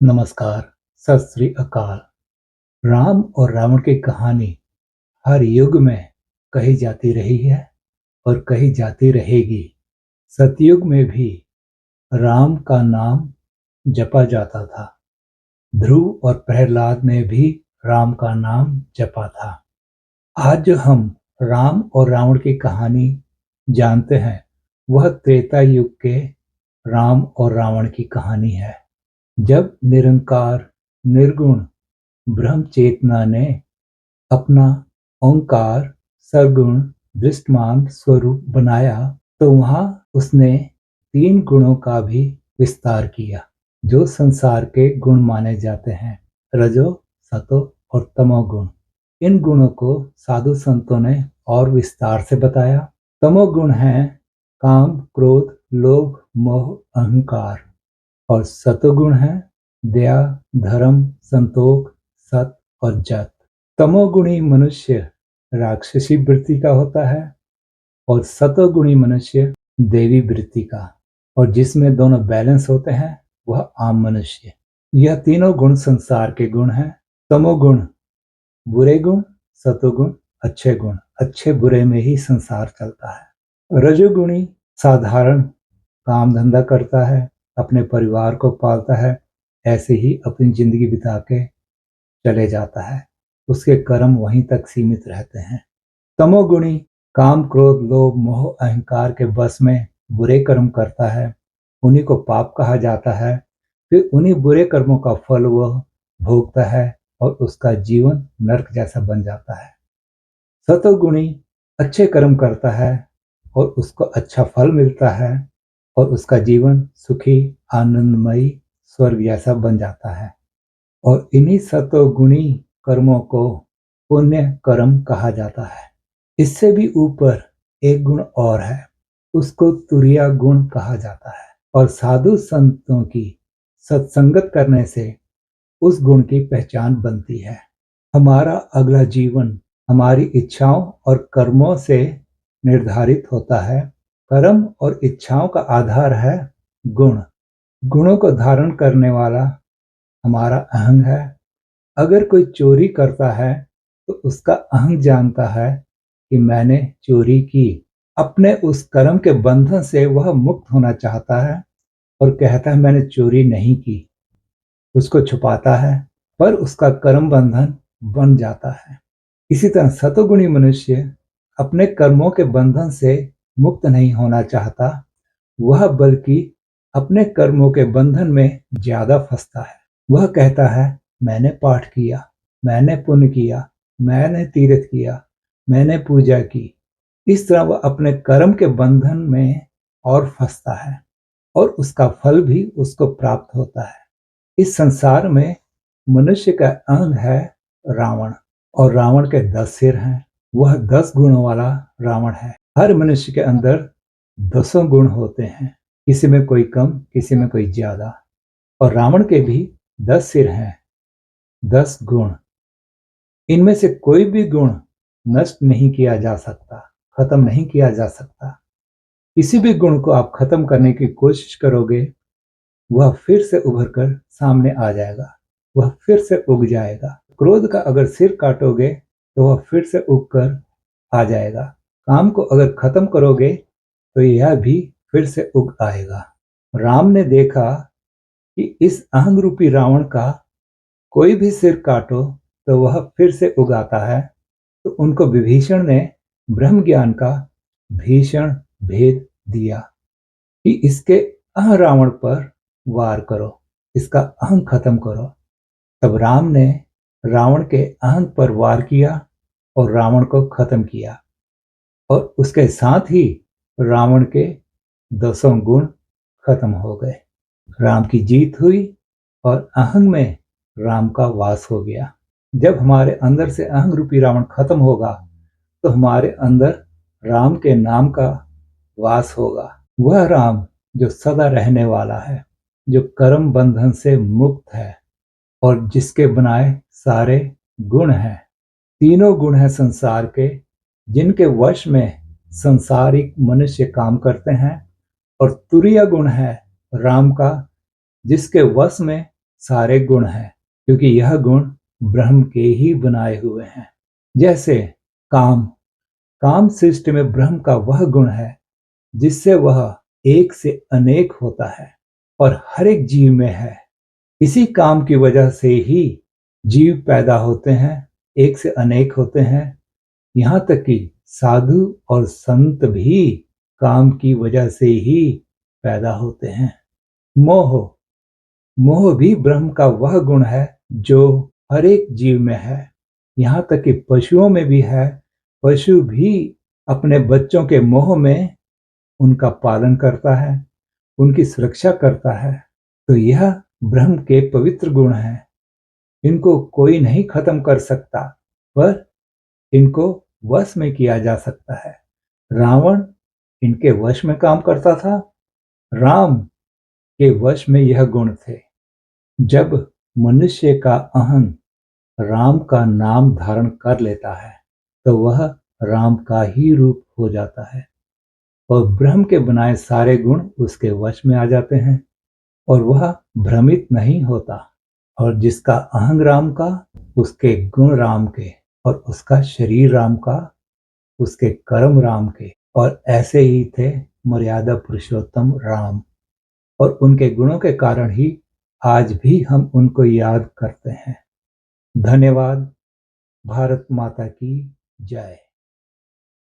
नमस्कार, सत श्री अकाल। राम और रावण की कहानी हर युग में कही जाती रही है और कही जाती रहेगी। सतयुग में भी राम का नाम जपा जाता था। ध्रुव और प्रहलाद ने भी राम का नाम जपा था। आज जो हम राम और रावण की कहानी जानते हैं, वह त्रेता युग के राम और रावण की कहानी है। जब निरंकार निर्गुण ब्रह्म चेतना ने अपना ओंकार सगुण दृष्टमान स्वरूप बनाया, तो वहां उसने 3 गुणों का भी विस्तार किया, जो संसार के गुण माने जाते हैं, रजो सतो और तमोगुण। इन गुणों को साधु संतों ने और विस्तार से बताया। तमोगुण है काम क्रोध लोभ मोह अहंकार, और सतोगुण है दया धर्म संतोष सत और जत। तमोगुणी मनुष्य राक्षसी वृत्ति का होता है और सतोगुणी मनुष्य देवी वृत्ति का, और जिसमें दोनों बैलेंस होते हैं वह आम मनुष्य। यह तीनों गुण संसार के गुण हैं। तमोगुण बुरे गुण, सतोगुण अच्छे गुण। अच्छे बुरे में ही संसार चलता है। रजोगुणी साधारण काम धंधा करता है, अपने परिवार को पालता है, ऐसे ही अपनी जिंदगी बिता के चले जाता है। उसके कर्म वहीं तक सीमित रहते हैं। तमोगुणी काम क्रोध लोभ मोह अहंकार के बस में बुरे कर्म करता है, उन्हीं को पाप कहा जाता है। फिर उन्हीं बुरे कर्मों का फल वह भोगता है और उसका जीवन नरक जैसा बन जाता है। सतोगुणी अच्छे कर्म करता है और उसको अच्छा फल मिलता है और उसका जीवन सुखी आनंदमयी स्वर्ग जैसा बन जाता है। और इन्हीं सतोगुणी कर्मों को पुण्य कर्म कहा जाता है। इससे भी ऊपर एक गुण और है, उसको तुरिया गुण कहा जाता है। और साधु संतों की सत्संगत करने से उस गुण की पहचान बनती है। हमारा अगला जीवन हमारी इच्छाओं और कर्मों से निर्धारित होता है। कर्म और इच्छाओं का आधार है गुण। गुणों को धारण करने वाला हमारा अहंग है। अगर कोई चोरी करता है तो उसका अहंग जानता है कि मैंने चोरी की। अपने उस कर्म के बंधन से वह मुक्त होना चाहता है और कहता है मैंने चोरी नहीं की। उसको छुपाता है पर उसका कर्म बंधन बन जाता है। इसी तरह सतोगुणी मनुष्य अपने कर्मों के बंधन से मुक्त नहीं होना चाहता, वह बल्कि अपने कर्मों के बंधन में ज्यादा फंसता है। वह कहता है मैंने पाठ किया, मैंने पुण्य किया, मैंने तीर्थ किया, मैंने पूजा की। इस तरह वह अपने कर्म के बंधन में और फंसता है और उसका फल भी उसको प्राप्त होता है। इस संसार में मनुष्य का अंग है रावण, और रावण के 10 सिर हैं। वह 10 गुणों वाला रावण है। हर मनुष्य के अंदर 10 गुण होते हैं, किसी में कोई कम किसी में कोई ज्यादा। और रावण के भी 10 सिर हैं, 10 गुण। इनमें से कोई भी गुण नष्ट नहीं किया जा सकता, खत्म नहीं किया जा सकता। किसी भी गुण को आप खत्म करने की कोशिश करोगे, वह फिर से उभर कर सामने आ जाएगा, वह फिर से उग जाएगा। क्रोध का अगर सिर काटोगे तो वह फिर से उग कर आ जाएगा। काम को अगर खत्म करोगे तो यह भी फिर से उग आएगा। राम ने देखा कि इस अहंग रूपी रावण का कोई भी सिर काटो तो वह फिर से उगाता है, तो उनको विभीषण ने ब्रह्म ज्ञान का भीषण भेद दिया कि इसके अह रावण पर वार करो, इसका अहंग खत्म करो। तब राम ने रावण के अहंग पर वार किया और रावण को खत्म किया, और उसके साथ ही रावण के 10 गुण खत्म हो गए। राम की जीत हुई और अहंग में राम का वास हो गया। जब हमारे अंदर से अहंग रूपी रावण खत्म होगा तो हमारे अंदर राम के नाम का वास होगा। वह राम जो सदा रहने वाला है, जो कर्म बंधन से मुक्त है और जिसके बनाए सारे गुण हैं। तीनों गुण हैं संसार के, जिनके वश में संसारिक मनुष्य काम करते हैं। और तुरीय गुण है राम का, जिसके वश में सारे गुण हैं, क्योंकि यह गुण ब्रह्म के ही बनाए हुए हैं। जैसे काम, काम सृष्टि में ब्रह्म का वह गुण है जिससे वह एक से अनेक होता है और हर एक जीव में है। इसी काम की वजह से ही जीव पैदा होते हैं, एक से अनेक होते हैं। यहाँ तक कि साधु और संत भी काम की वजह से ही पैदा होते हैं। मोह, मोह भी ब्रह्म का वह गुण है जो हर एक जीव में है। यहाँ तक कि पशुओं में भी है। पशु भी अपने बच्चों के मोह में उनका पालन करता है, उनकी सुरक्षा करता है। तो यह ब्रह्म के पवित्र गुण हैं। इनको कोई नहीं खत्म कर सकता, पर इनको वश में किया जा सकता है। रावण इनके वश में काम करता था, राम के वश में यह गुण थे। जब मनुष्य का अहं राम का नाम धारण कर लेता है तो वह राम का ही रूप हो जाता है और ब्रह्म के बनाए सारे गुण उसके वश में आ जाते हैं और वह भ्रमित नहीं होता। और जिसका अहंग राम का, उसके गुण राम के, और उसका शरीर राम का, उसके कर्म राम के। और ऐसे ही थे मर्यादा पुरुषोत्तम राम, और उनके गुणों के कारण ही आज भी हम उनको याद करते हैं। धन्यवाद। भारत माता की जय।